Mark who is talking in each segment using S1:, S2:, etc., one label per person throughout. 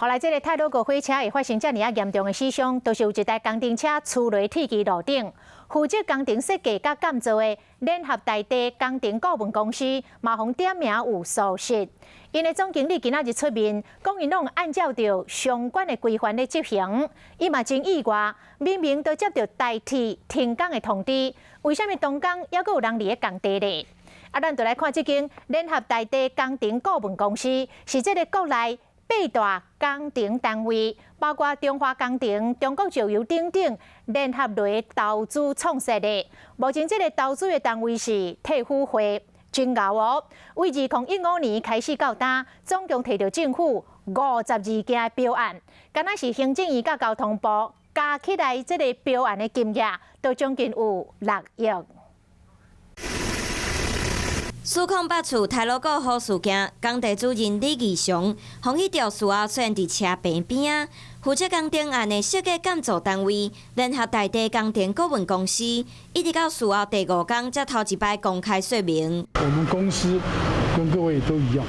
S1: 后来，这个泰鲁国火车会发生这么严重的死伤，都是有一台工程车出雷铁基路顶。负责工程设计甲建造的联合大地工程顾问公司，嘛互点名有疏失。因的总经理今仔日出面，讲因拢按照着相关的规范咧执行。伊嘛真意外，明明都接到代替停工的通知，为什么动工还阁有人伫咧工地咧？咱就来看这间联合大地工程顾问公司，是这个国内8大工程单位，包括中华工程、中国石油等等联合类投资创设的。目前这个投资的单位是退辅会，真牛哦！为2015年开始到今，总共摕到政府52件标案，敢若是行政院甲交通部加起来，这个标案的金额都将近有6亿。
S2: 司控八处泰鲁阁好事件，工地主任李义雄，防迄条事后出现伫车棚边啊。负责工程案的设计建造单位联合大地工程顾问公司，一直到事后第5天才头一摆公开说明。
S3: 我们公司跟各位都一样，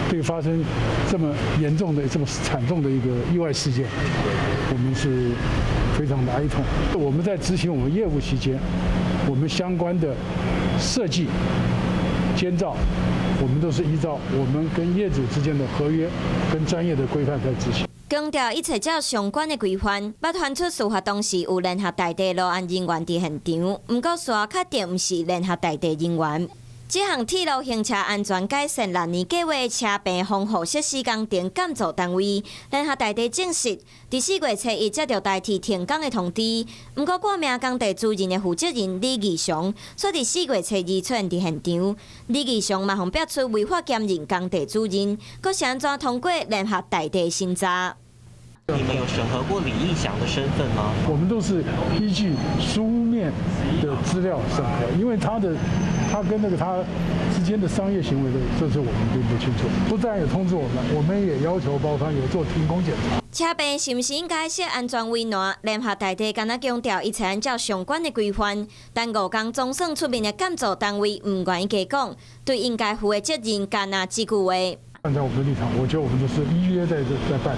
S3: 对发生这么严重的、这么惨重的一个意外事件，我们是非常的哀痛。我们在执行我们业务期间，我们相关的设计、监造，我们都是依照我们跟业主之间的合约跟专业的规范在执行。
S2: 强调一切照相关的规范，捌传出事发当时有联合大地路安人员伫现场，不过事后确定毋是联合大地人员。这项铁路行车安全改善6年计划车棚防护设施工程建造单位联合大地证实，伫4月初1接到代替停工的通知。不过挂名工地主任的负责人李义雄，却伫4月初2出现伫现场。李义雄马上表出违法兼任工地主任，阁是安怎通过联合大地审查？
S4: 你们有审核过李义祥的身份吗？
S3: 我们都是依据书面的资料审核，因为他跟他之间的商业行为的，这是我们并不清楚。不但有通知我们也要求包商有做停工检查。
S2: 车棚是毋是应该设安全围栏？联合大地敢若强调一切按照相关的规范，但5天总算出面的建造单位唔愿意加讲，对应该负的责任敢若这句话。
S3: 站在我们的立场，我觉得我们都是依约在办。